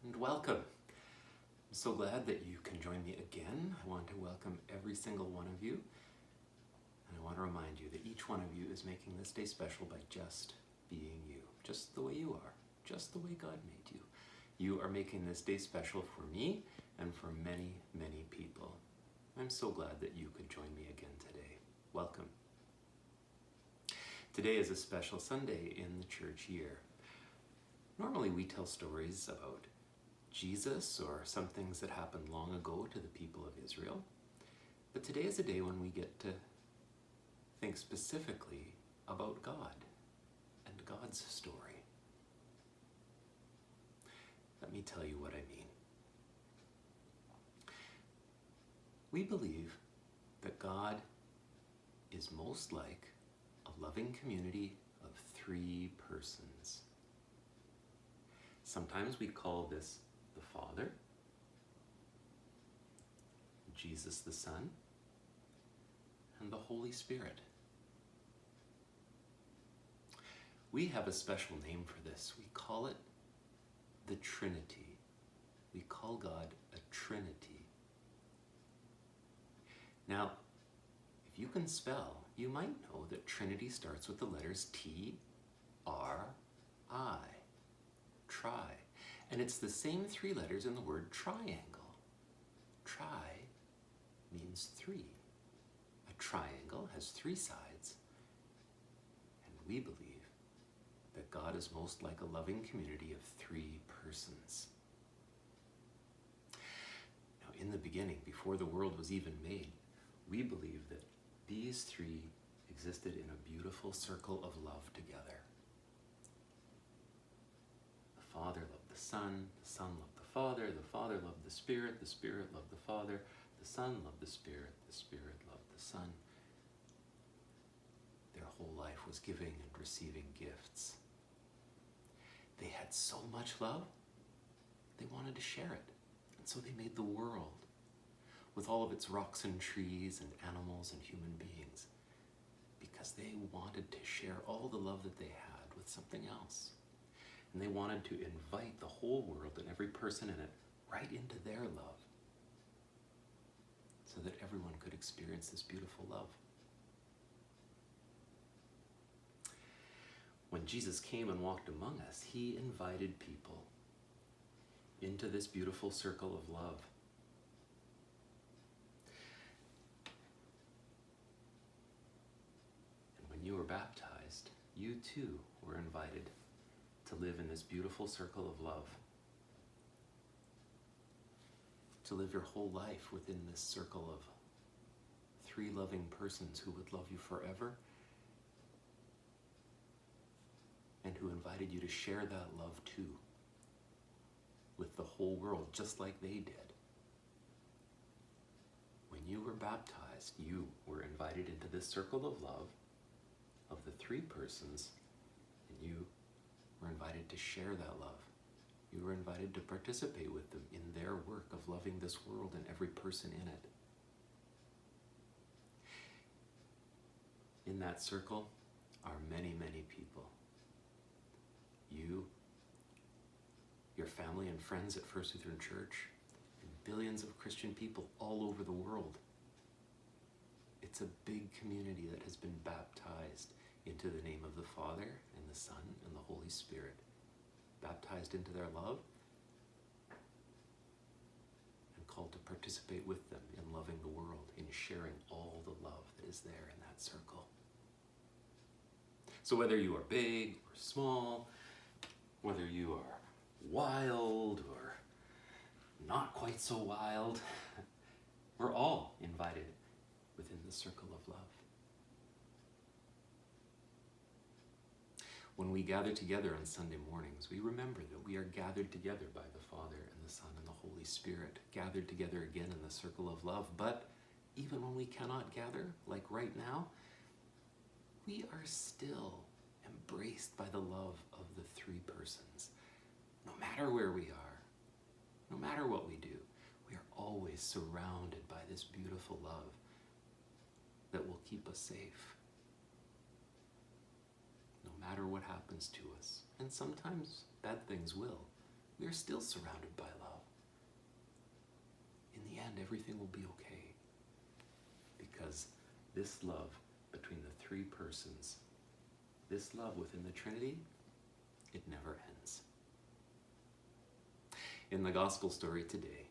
and welcome. I'm so glad that you can join me again. I want to welcome every single one of you, and I want to remind you that each one of you is making this day special by just being you, just the way you are, just the way God made you. You are making this day special for me and for many, many people. I'm so glad that you could join me again today. Welcome. Today is a special Sunday in the church year. Normally we tell stories about Jesus or some things that happened long ago to the people of Israel. But today is a day when we get to think specifically about God and God's story. Let me tell you what I mean. We believe that God is most like a loving community of three persons. Sometimes we call this the Father, Jesus the Son, and the Holy Spirit. We have a special name for this. We call it the Trinity. We call God a Trinity. Now, if you can spell, you might know that Trinity starts with the letters T, R, I. Tri. And it's the same three letters in the word triangle. Tri means three. A triangle has three sides. And we believe that God is most like a loving community of three persons. Now, in the beginning, before the world was even made, we believe that these three existed in a beautiful circle of love together. The Father loved the Son loved the Father loved the Spirit loved the Father, the Son loved the Spirit loved the Son. Their whole life was giving and receiving gifts. They had so much love, they wanted to share it. And so they made the world with all of its rocks and trees and animals and human beings because they wanted to share all the love that they had with something else. And they wanted to invite the whole world and every person in it right into their love so that everyone could experience this beautiful love. When Jesus came and walked among us, he invited people into this beautiful circle of love. And when you were baptized, you too were invited to live in this beautiful circle of love, to live your whole life within this circle of three loving persons who would love you forever and who invited you to share that love too with the whole world, just like they did. When you were baptized, you were invited into this circle of love of the three persons, and you were invited to share that love. You were invited to participate with them in their work of loving this world and every person in it. In that circle are many, many people. You, your family and friends at First Lutheran Church, and billions of Christian people all over the world. It's a big community that has been baptized into the name of the Father and the Son and the Holy Spirit, baptized into their love and called to participate with them in loving the world, in sharing all the love that is there in that circle. So whether you are big or small, whether you are wild or not quite so wild, we're all invited within the circle of love. When we gather together on Sunday mornings, we remember that we are gathered together by the Father and the Son and the Holy Spirit, gathered together again in the circle of love. But even when we cannot gather, like right now, we are still embraced by the love of the three persons. No matter where we are, no matter what we do, we are always surrounded by this beautiful love that will keep us safe. No matter what happens to us. And sometimes bad things will. we are still surrounded by love. In the end, everything will be okay, because this love between the three persons, this love within the Trinity, it never ends. In the gospel story today,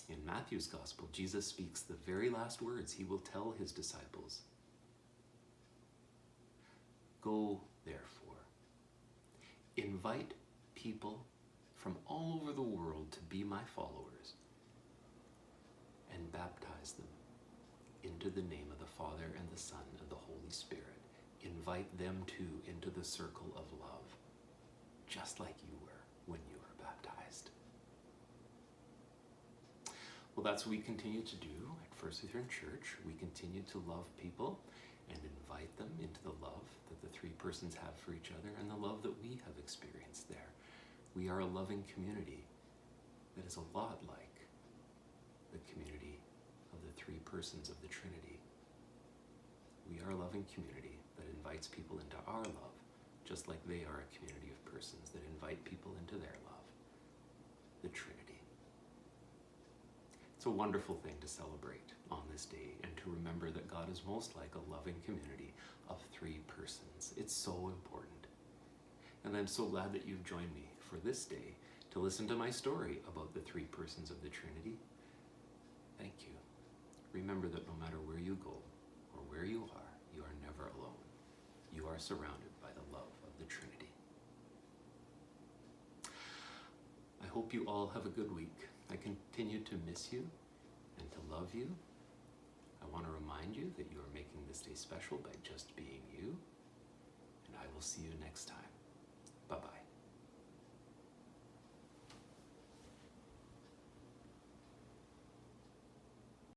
in Matthew's gospel, Jesus speaks the very last words he will tell his disciples. Go, therefore, invite people from all over the world to be my followers, and baptize them into the name of the Father and the Son and the Holy Spirit. Invite them too into the circle of love, just like you were when you were baptized. Well, that's what we continue to do at First Lutheran Church. We continue to love people and invite them into the love that the three persons have for each other and the love that we have experienced there. We are a loving community that is a lot like the community of the three persons of the Trinity. We are a loving community that invites people into our love, just like they are a community of persons that invite people into their love, the Trinity. It's a wonderful thing to celebrate on this day and to remember that God is most like a loving community of three persons. It's so important. And I'm so glad that you've joined me for this day to listen to my story about the three persons of the Trinity. Thank you. Remember that no matter where you go or where you are never alone. You are surrounded by the love of the Trinity. I hope you all have a good week. I continue to miss you and to love you. I want to remind you that you are making this day special by just being you, and I will see you next time.